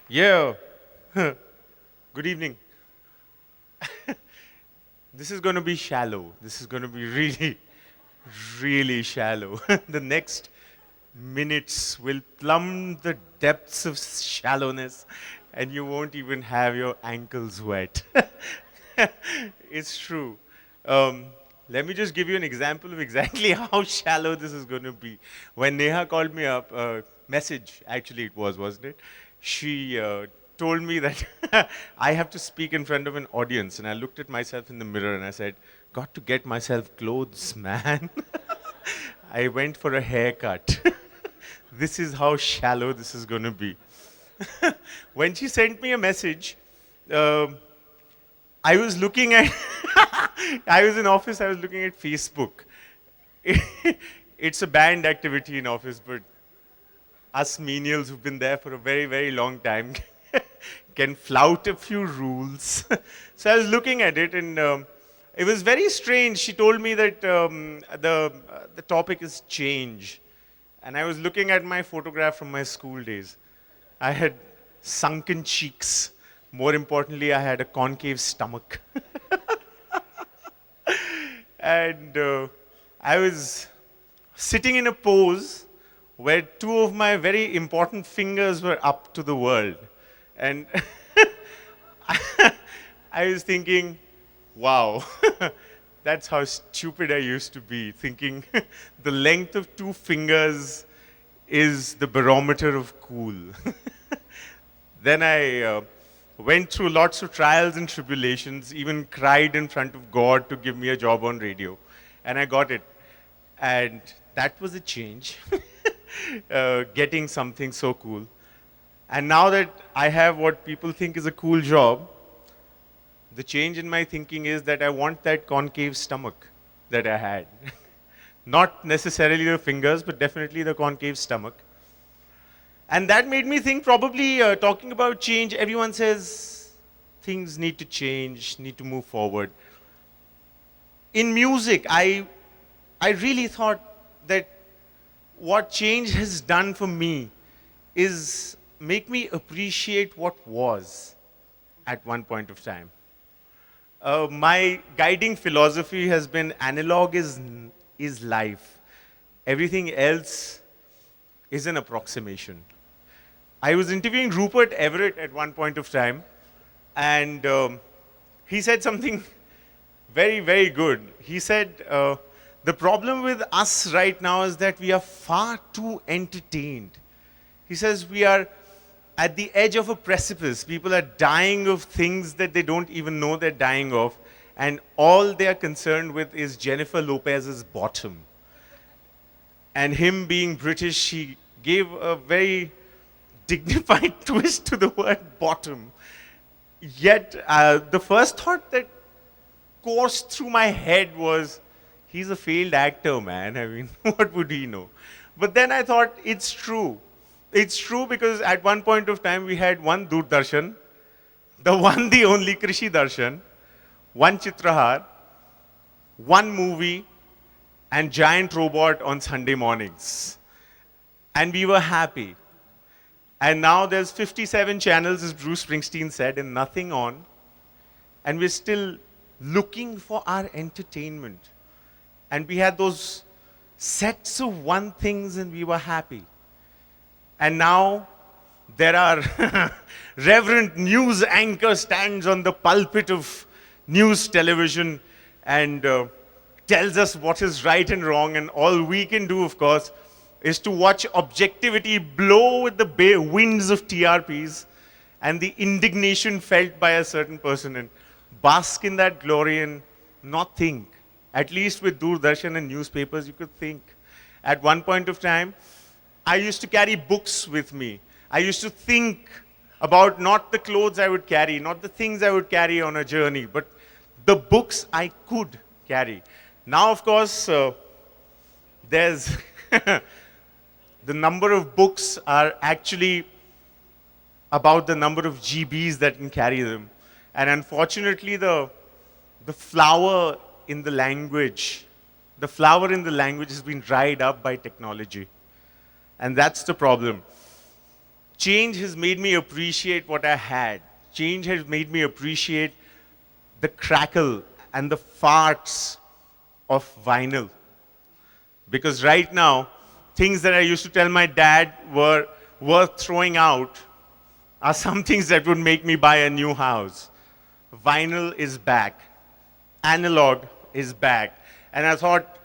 Yeah. Good evening. This is going to be shallow. This is going to be really, really shallow. The next minutes will plumb the depths of shallowness, and you won't even have your ankles wet. It's true. Um, Let me just give you an example of exactly how shallow this is going to be. When Neha called me up, message actually it was, wasn't it? She told me that I have to speak in front of an audience, and I looked at myself in the mirror and I said, "Got to get myself clothes, man." I went for a haircut. This is how shallow this is going to be. When she sent me a message, um I was looking at, I was in office, I was looking at Facebook. It's a banned activity in office, but us menials who've been there for a very, very long time can flout a few rules. So I was looking at it, and it was very strange. She told me that the topic is change. And I was looking at my photograph from my school days. I had sunken cheeks. More importantly, I had a concave stomach. And I was sitting in a pose where two of my very important fingers were up to the world. And I was thinking, wow, that's how stupid I used to be, thinking the length of two fingers is the barometer of cool. Then I went through lots of trials and tribulations, even cried in front of God to give me a job on radio. And I got it. And that was a change, getting something so cool. And now that I have what people think is a cool job, the change in my thinking is that I want that concave stomach that I had. Not necessarily the fingers, but definitely the concave stomach. And that made me think, probably talking about change, everyone says things need to change, need to move forward. In music, I really thought that what change has done for me is make me appreciate what was at one point of time. My guiding philosophy has been analog is life. Everything else is an approximation. I was interviewing Rupert Everett at one point of time, and he said something very, very good. He said, the problem with us right now is that we are far too entertained. He says we are at the edge of a precipice. People are dying of things that they don't even know they're dying of, and all they are concerned with is Jennifer Lopez's bottom. And him being British, he gave a very dignified twist to the word bottom. Yet, the first thought that coursed through my head was, he's a failed actor, man. I mean, what would he know? But then I thought, it's true. It's true because at one point of time, we had one Doordarshan, the one, the only Krishi Darshan, one Chitrahar, one movie, and giant robot on Sunday mornings. And we were happy. And now there's 57 channels, as Bruce Springsteen said, and nothing on. And we're still looking for our entertainment. And we had those sets of one things and we were happy. And now there are reverend news anchor stands on the pulpit of news television and tells us what is right and wrong. And all we can do, of course, is to watch objectivity blow with the winds of TRPs and the indignation felt by a certain person and bask in that glory and not think. At least with Doordarshan and newspapers, you could think. At one point of time, I used to carry books with me. I used to think about not the clothes I would carry, not the things I would carry on a journey, but the books I could carry. Now, of course, there's the number of books are actually about the number of GBs that can carry them. And unfortunately, the flower in the language has been dried up by technology. And that's the problem. Change has made me appreciate what I had. Change has made me appreciate the crackle and the farts of vinyl. Because right now, things that I used to tell my dad were worth throwing out are some things that would make me buy a new house. Vinyl is back. Analog is back. And I thought,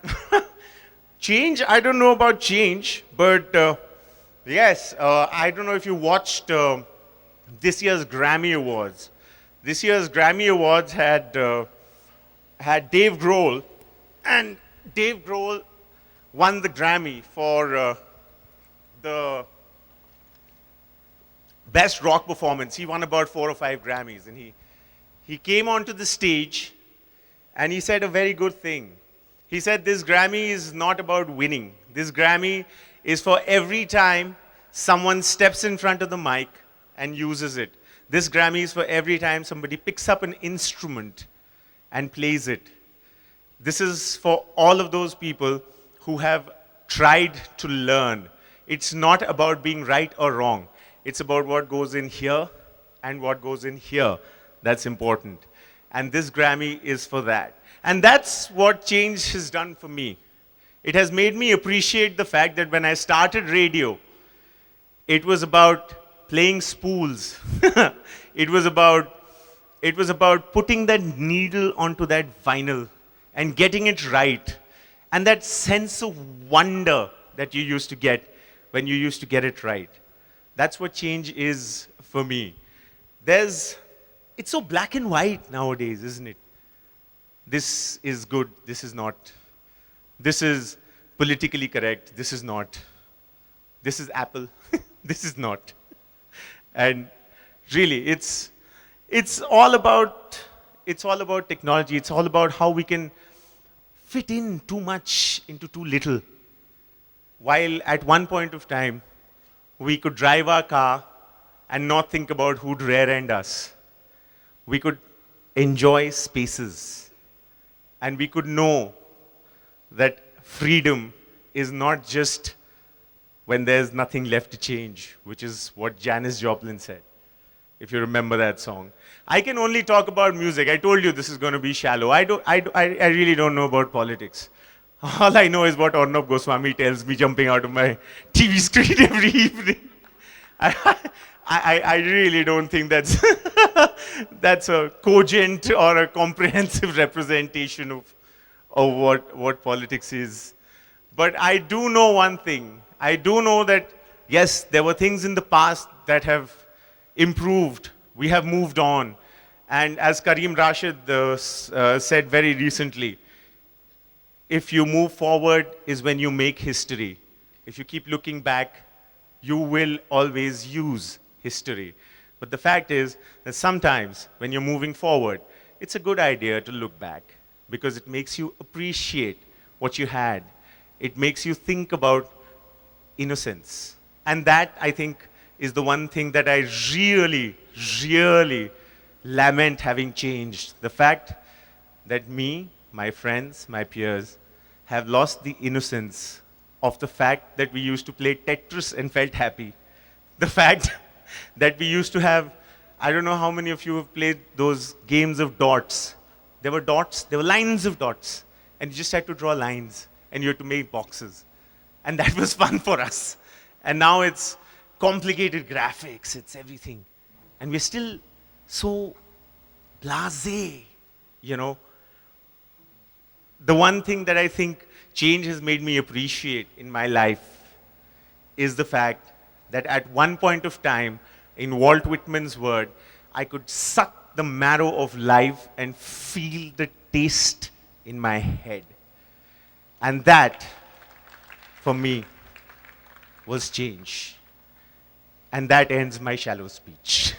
change, I don't know about change, but yes, I don't know if you watched this year's Grammy Awards. This year's Grammy Awards had Dave Grohl, and Dave Grohl won the Grammy for the best rock performance. He won about 4 or 5 Grammys, and he came onto the stage and he said a very good thing. He said, this Grammy is not about winning. This Grammy is for every time someone steps in front of the mic and uses it. This Grammy is for every time somebody picks up an instrument and plays it. This is for all of those people who have tried to learn. It's not about being right or wrong. It's about what goes in here and what goes in here. That's important. And this Grammy is for that. And that's what change has done for me. It has made me appreciate the fact that when I started radio, it was about playing spools. It was about putting that needle onto that vinyl and getting it right. And that sense of wonder that you used to get when you used to get it right. That's what change is for me. It's so black and white nowadays, isn't it? This is good, this is not. This is politically correct, this is not. This is Apple, this is not. And really, it's all about technology. It's all about how we can fit in too much into too little. While at one point of time, we could drive our car and not think about who'd rear end us. We could enjoy spaces. And we could know that freedom is not just when there's nothing left to change, which is what Janis Joplin said, if you remember that song. I can only talk about music. I told you this is going to be shallow. I really don't know about politics. All I know is what Arnab Goswami tells me jumping out of my TV screen every evening. I really don't think that's a cogent or a comprehensive representation of what politics is. But I do know one thing. I do know that, yes, there were things in the past that have improved. We have moved on. And as Karim Rashid said very recently, if you move forward is when you make history. If you keep looking back, you will always use history. But the fact is that sometimes when you're moving forward, it's a good idea to look back because it makes you appreciate what you had. It makes you think about innocence. And that, I think, is the one thing that I really, really lament having changed. The fact that me, my friends, my peers, have lost the innocence of the fact that we used to play Tetris and felt happy. The fact that we used to have, I don't know how many of you have played those games of dots. There were dots, there were lines of dots, and you just had to draw lines, and you had to make boxes. And that was fun for us. And now it's complicated graphics, it's everything. And we're still so blasé, you know. The one thing that I think change has made me appreciate in my life is the fact that at one point of time, in Walt Whitman's word, I could suck the marrow of life and feel the taste in my head. And that, for me, was change. And that ends my shallow speech.